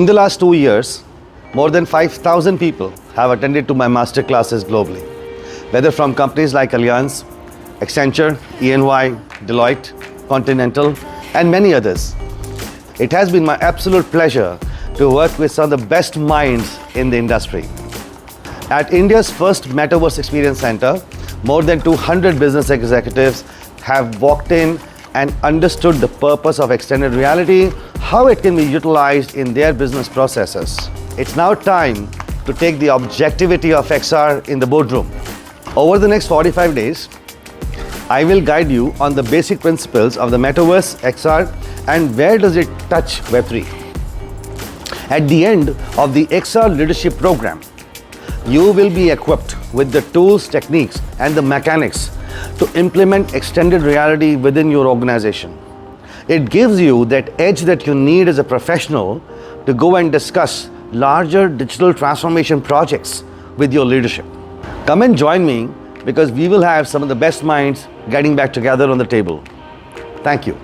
In the last 2 years, more than 5,000 people have attended to my masterclasses globally, whether from companies like Allianz, Accenture, EY, Deloitte, Continental, and many others. It has been my absolute pleasure to work with some of the best minds in the industry. At India's first Metaverse Experience Center, more than 200 business executives have walked in and understood the purpose of extended reality, how it can be utilized in their business processes. It's now time to take the objectivity of XR in the boardroom. Over the next 45 days, I will guide you on the basic principles of the Metaverse, XR, and where does it touch Web3. At the end of the XR leadership program, you will be equipped with the tools, techniques, and the mechanics to implement extended reality within your organization. It gives you that edge that you need as a professional to go and discuss larger digital transformation projects with your leadership. Come and join me because we will have some of the best minds getting back together on the table. Thank you.